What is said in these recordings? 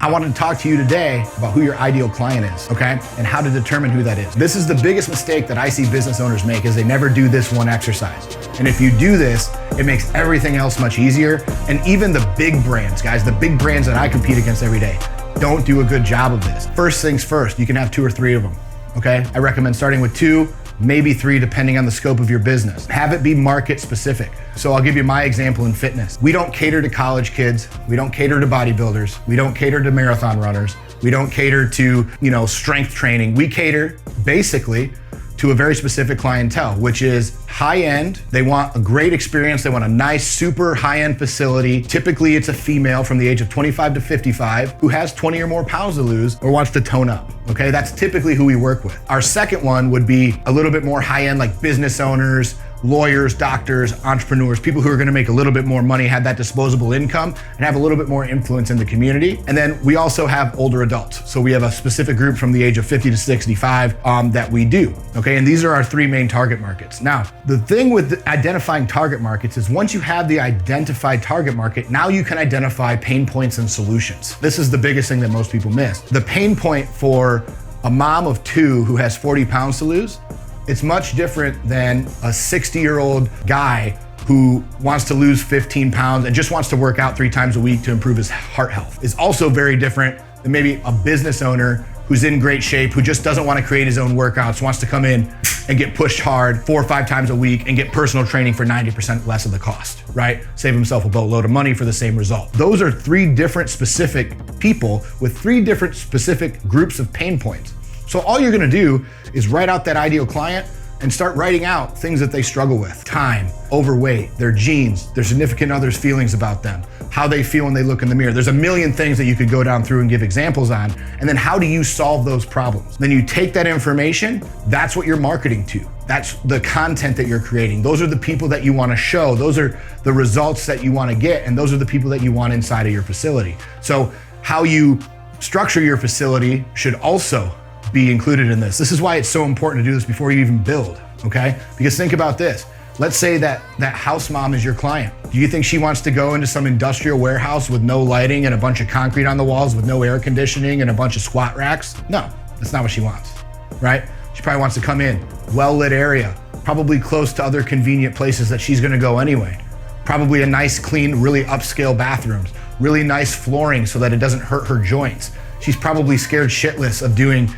I wanted to talk to you today about who your ideal client is, okay? And how to determine who that is. This is the biggest mistake that I see business owners make, is they never do this one exercise. And if you do this, it makes everything else much easier. And even the big brands, guys, the big brands that I compete against every day, don't do a good job of this. First things first, you can have 2 or 3 of them, okay? I recommend starting with 2, maybe 3, depending on the scope of your business. Have it be market specific. So I'll give you my example in fitness. We don't cater to college kids. We don't cater to bodybuilders. We don't cater to marathon runners. We don't cater to, strength training. We cater basically to a very specific clientele, which is high-end. They want a great experience. They want a nice, super high-end facility. Typically, it's a female from the age of 25 to 55 who has 20 or more pounds to lose or wants to tone up, okay? That's typically who we work with. Our second one would be a little bit more high-end, like business owners, lawyers, doctors, entrepreneurs, people who are gonna make a little bit more money, have that disposable income, and have a little bit more influence in the community. And then we also have older adults. So we have a specific group from the age of 50 to 65 that we do, okay? And these are our 3 main target markets. Now, the thing with identifying target markets is once you have the identified target market, now you can identify pain points and solutions. This is the biggest thing that most people miss. The pain point for a mom of 2 who has 40 pounds to lose, it's much different than a 60-year-old guy who wants to lose 15 pounds and just wants to work out 3 times a week to improve his heart health. It's also very different than maybe a business owner who's in great shape, who just doesn't want to create his own workouts, wants to come in and get pushed hard 4 or 5 times a week and get personal training for 90% less of the cost, right? Save himself a boatload of money for the same result. Those are 3 different specific people with 3 different specific groups of pain points. So all you're gonna do is write out that ideal client and start writing out things that they struggle with. Time, overweight, their genes, their significant other's feelings about them, how they feel when they look in the mirror. There's a million things that you could go down through and give examples on. And then how do you solve those problems? Then you take that information, that's what you're marketing to. That's the content that you're creating. Those are the people that you wanna show. Those are the results that you wanna get. And those are the people that you want inside of your facility. So how you structure your facility should also be included in this. This is why it's so important to do this before you even build, okay? Because think about this. Let's say that house mom is your client. Do you think she wants to go into some industrial warehouse with no lighting and a bunch of concrete on the walls with no air conditioning and a bunch of squat racks? No, that's not what she wants, right? She probably wants to come in, well-lit area, probably close to other convenient places that she's gonna go anyway. Probably a nice, clean, really upscale bathrooms, really nice flooring so that it doesn't hurt her joints. She's probably scared shitless of doing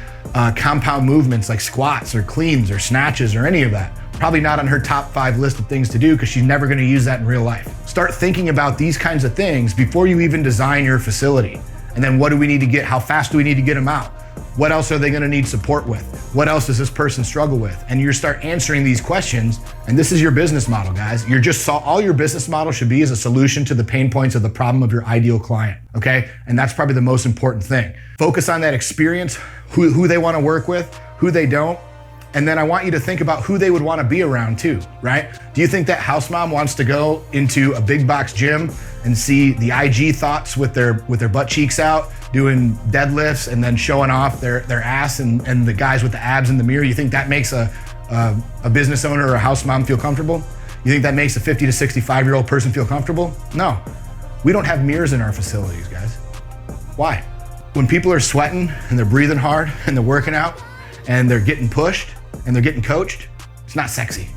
compound movements like squats or cleans or snatches or any of that. Probably not on her top 5 list of things to do because she's never gonna use that in real life. Start thinking about these kinds of things before you even design your facility. And then what do we need to get? How fast do we need to get them out? What else are they gonna need support with? What else does this person struggle with? And you start answering these questions, and this is your business model, guys. All your business model should be is a solution to the pain points of the problem of your ideal client, okay? And that's probably the most important thing. Focus on that experience, who they wanna work with, who they don't, and then I want you to think about who they would wanna be around too, right? Do you think that house mom wants to go into a big box gym and see the IG thoughts with their butt cheeks out, doing deadlifts and then showing off their ass and the guys with the abs in the mirror? You think that makes a business owner or a house mom feel comfortable? You think that makes a 50 to 65-year-old person feel comfortable? No. We don't have mirrors in our facilities, guys. Why? When people are sweating and they're breathing hard and they're working out and they're getting pushed and they're getting coached, it's not sexy,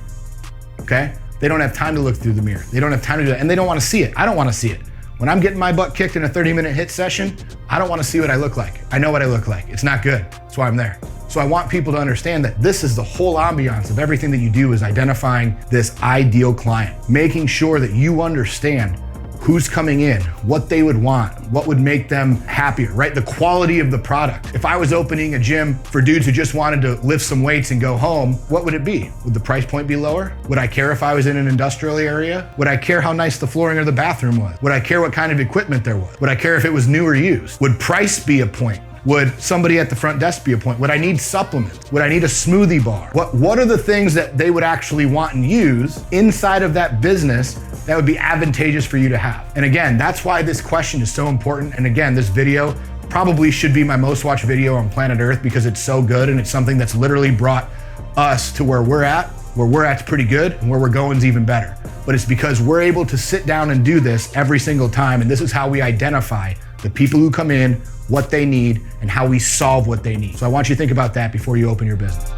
okay? They don't have time to look through the mirror. They don't have time to do that, and they don't wanna see it. I don't wanna see it. When I'm getting my butt kicked in a 30-minute HIIT session, I don't wanna see what I look like. I know what I look like. It's not good. That's why I'm there. So I want people to understand that this is the whole ambiance of everything that you do, is identifying this ideal client, making sure that you understand who's coming in, what they would want, what would make them happier, right? The quality of the product. If I was opening a gym for dudes who just wanted to lift some weights and go home, what would it be? Would the price point be lower? Would I care if I was in an industrial area? Would I care how nice the flooring or the bathroom was? Would I care what kind of equipment there was? Would I care if it was new or used? Would price be a point? Would somebody at the front desk be a point? Would I need supplements? Would I need a smoothie bar? What are the things that they would actually want and use inside of that business that would be advantageous for you to have? And again, that's why this question is so important. And again, this video probably should be my most watched video on planet Earth because it's so good and it's something that's literally brought us to where we're at. Where we're at's pretty good and where we're going is even better. But it's because we're able to sit down and do this every single time. And this is how we identify the people who come in, what they need and how we solve what they need. So I want you to think about that before you open your business.